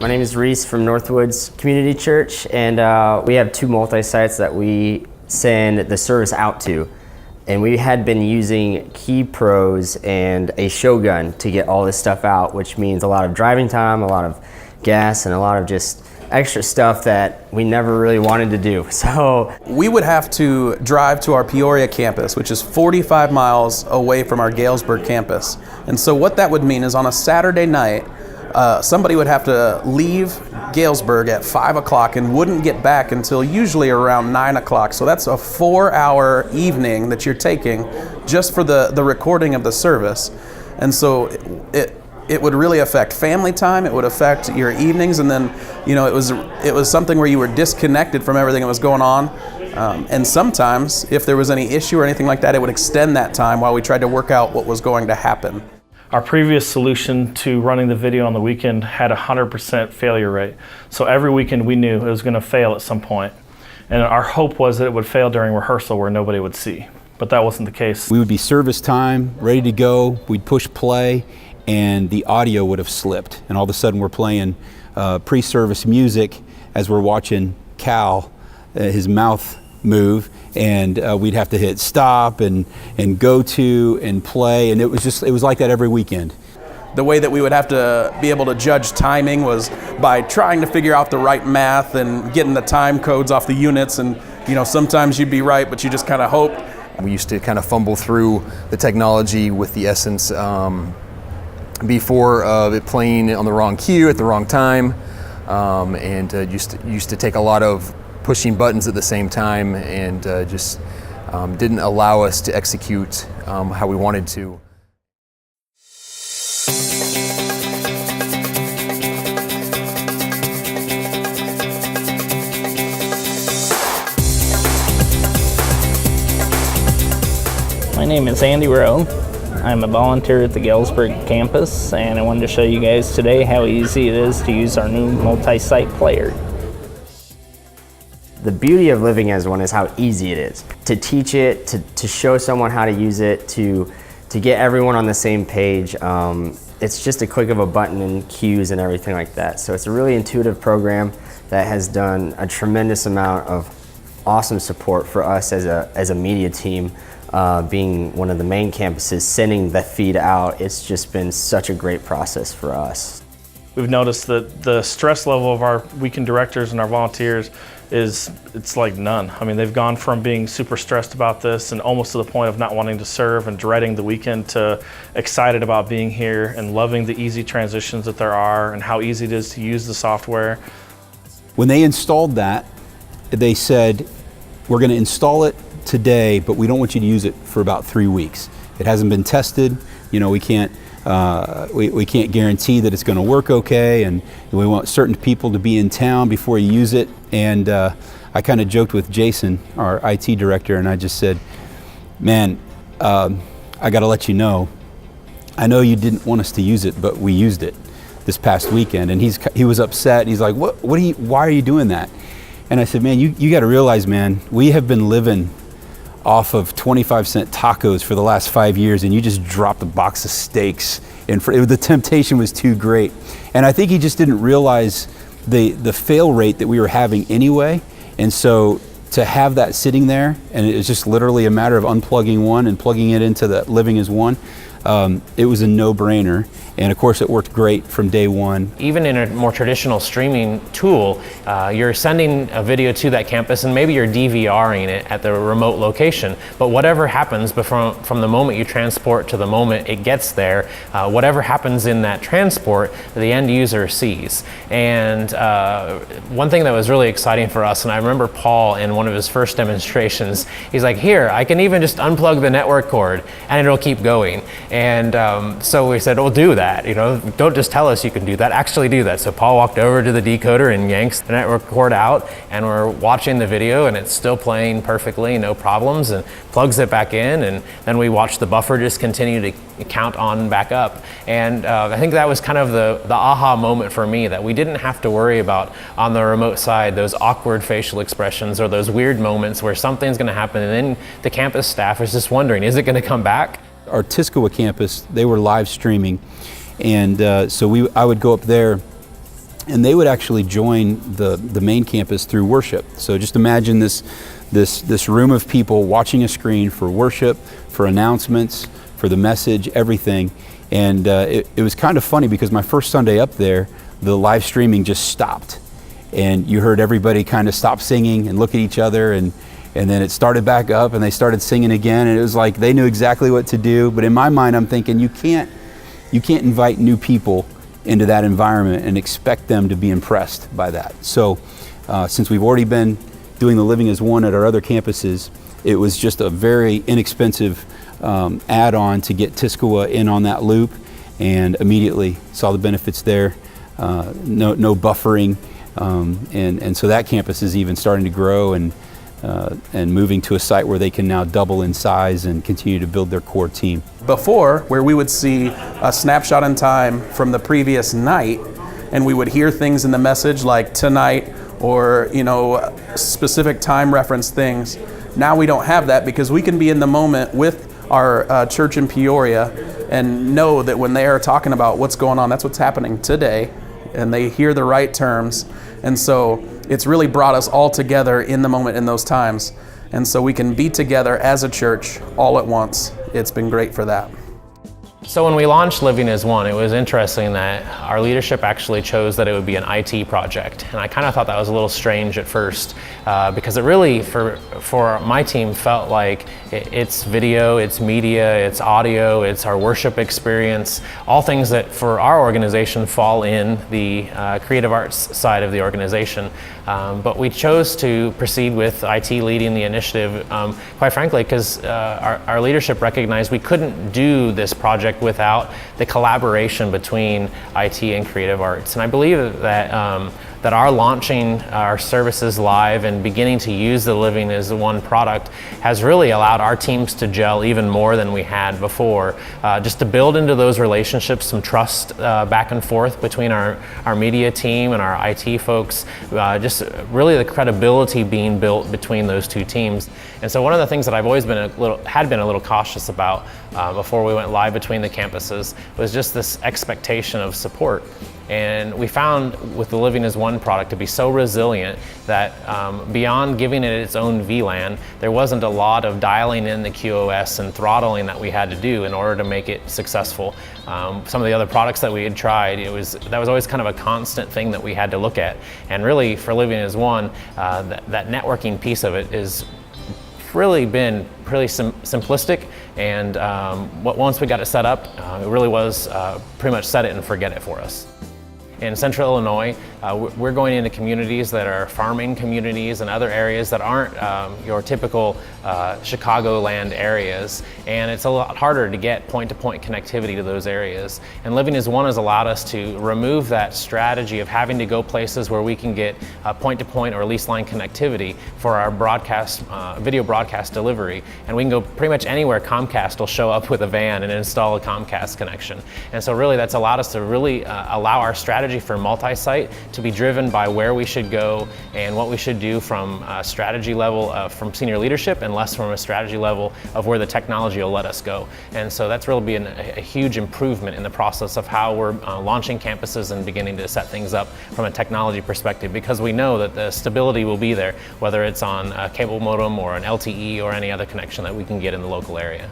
My name is Reece from Northwoods Community Church, and we have 2 multi-sites that we send the service out to. And we had been using Key Pros and a Shogun to get all this stuff out, which means a lot of driving time, a lot of gas, and a lot of just extra stuff that we never really wanted to do. So we would have to drive to our Peoria campus, which is 45 miles away from our Galesburg campus. And so what that would mean is on a Saturday night, somebody would have to leave Galesburg at 5 o'clock and wouldn't get back until usually around 9 o'clock. So that's a 4-hour evening that you're taking just for the recording of the service. And so it would really affect family time, it would affect your evenings, and then, you know, it was something where you were disconnected from everything that was going on. And sometimes, if there was any issue or anything like that, it would extend that time while we tried to work out what was going to happen. Our previous solution to running the video on the weekend had a 100% failure rate. So every weekend we knew it was going to fail at some point. And our hope was that it would fail during rehearsal where nobody would see. But that wasn't the case. We would be service time, ready to go, we'd push play, and the audio would have slipped. And all of a sudden we're playing pre-service music as we're watching Cal, his mouth move, and we'd have to hit stop and go to and play, and it was like that every weekend. The way that we would have to be able to judge timing was by trying to figure out the right math and getting the time codes off the units, and you know, sometimes you'd be right, but you just kind of hope. We used to kind of fumble through the technology with the Essence before it playing on the wrong cue at the wrong time, and used to take a lot of pushing buttons at the same time, and just didn't allow us to execute how we wanted to. My name is Andy Rowe. I'm a volunteer at the Galesburg campus, and I wanted to show you guys today how easy it is to use our new multi-site player. the beauty of living as one is how easy it is. To teach it, to show someone how to use it, to get everyone on the same page. It's just a click of a button and cues and everything like that. So it's a really intuitive program that has done a tremendous amount of awesome support for us as a media team. Being one of the main campuses, sending the feed out, it's just been such a great process for us. We've noticed that the stress level of our weekend directors and our volunteers it's like none. I mean, they've gone from being super stressed about this and almost to the point of not wanting to serve and dreading the weekend to excited about being here and loving the easy transitions that there are and how easy it is to use the software. When they installed that, they said, we're going to install it today, but we don't want you to use it for about 3 weeks. It hasn't been tested. You know, we can't guarantee that it's going to work okay, and we want certain people to be in town before you use it. And I kind of joked with Jason, our IT director, and I just said, man, I got to let you know, I know you didn't want us to use it, but we used it this past weekend. And he was upset. He's like, why are you doing that? And I said, man, you got to realize, man, we have been living off of 25-cent tacos for the last 5 years, and you just dropped a box of steaks, and the temptation was too great. And I think he just didn't realize the fail rate that we were having anyway. And so to have that sitting there, and it was just literally a matter of unplugging one and plugging it into the living as one, it was a no-brainer. And of course it worked great from day one. Even in a more traditional streaming tool, you're sending a video to that campus and maybe you're DVRing it at the remote location. But whatever happens from the moment you transport to the moment it gets there, whatever happens in that transport, the end user sees. And one thing that was really exciting for us, and I remember Paul in one of his first demonstrations, he's like, here, I can even just unplug the network cord and it'll keep going. And so we said, oh, do that. You know, don't just tell us you can do that, actually do that. So Paul walked over to the decoder and yanks the network cord out, and we're watching the video and it's still playing perfectly, no problems, and plugs it back in, and then we watch the buffer just continue to count on back up. And I think that was kind of the aha moment for me, that we didn't have to worry about on the remote side those awkward facial expressions or those weird moments where something's going to happen and then the campus staff is just wondering, is it going to come back? Our Tuscola campus, they were live streaming, and so I would go up there and they would actually join the main campus through worship. So just imagine this room of people watching a screen for worship, for announcements, for the message, everything. And it was kind of funny because my first Sunday up there, the live streaming just stopped. And you heard everybody kind of stop singing and look at each other, and then it started back up and they started singing again, and it was like they knew exactly what to do. But in my mind, I'm thinking you can't invite new people into that environment and expect them to be impressed by that. So since we've already been doing the Living as One at our other campuses, it was just a very inexpensive add-on to get Tiscoa in on that loop, and immediately saw the benefits there. No buffering, and so that campus is even starting to grow and moving to a site where they can now double in size and continue to build their core team. Before, where we would see a snapshot in time from the previous night, and we would hear things in the message like tonight, or specific time reference things. Now we don't have that, because we can be in the moment with our church in Peoria and know that when they are talking about what's going on, that's what's happening today, and they hear the right terms. And so it's really brought us all together in the moment in those times. And so we can be together as a church all at once. It's been great for that. So when we launched Living as One, it was interesting that our leadership actually chose that it would be an IT project. And I kind of thought that was a little strange at first, because it really, for my team, felt like it's video, it's media, it's audio, it's our worship experience, all things that for our organization fall in the creative arts side of the organization. But we chose to proceed with IT leading the initiative, quite frankly, because our leadership recognized we couldn't do this project without the collaboration between IT and creative arts. And I believe that that our launching our services live and beginning to use the Living as One product has really allowed our teams to gel even more than we had before. Just to build into those relationships, some trust back and forth between our media team and our IT folks, just really the credibility being built between those two teams. And so one of the things that I've always been a little cautious about before we went live between the campuses was just this expectation of support. And we found with the Living as One product to be so resilient that beyond giving it its own VLAN, there wasn't a lot of dialing in the QoS and throttling that we had to do in order to make it successful. Some of the other products that we had tried, that was always kind of a constant thing that we had to look at. And really for Living as One, that networking piece of it is really been really simplistic, and once we got it set up, it really was pretty much set it and forget it for us. In Central Illinois, we're going into communities that are farming communities and other areas that aren't your typical Chicagoland areas, and it's a lot harder to get point-to-point connectivity to those areas. And Living as One has allowed us to remove that strategy of having to go places where we can get point-to-point or lease line connectivity for our broadcast, video broadcast delivery, and we can go pretty much anywhere Comcast will show up with a van and install a Comcast connection. And so really that's allowed us to really allow our strategy for multi-site to be driven by where we should go and what we should do from a strategy level from senior leadership, and less from a strategy level of where the technology will let us go. And so that's really been a huge improvement in the process of how we're launching campuses and beginning to set things up from a technology perspective, because we know that the stability will be there, whether it's on a cable modem or an LTE or any other connection that we can get in the local area.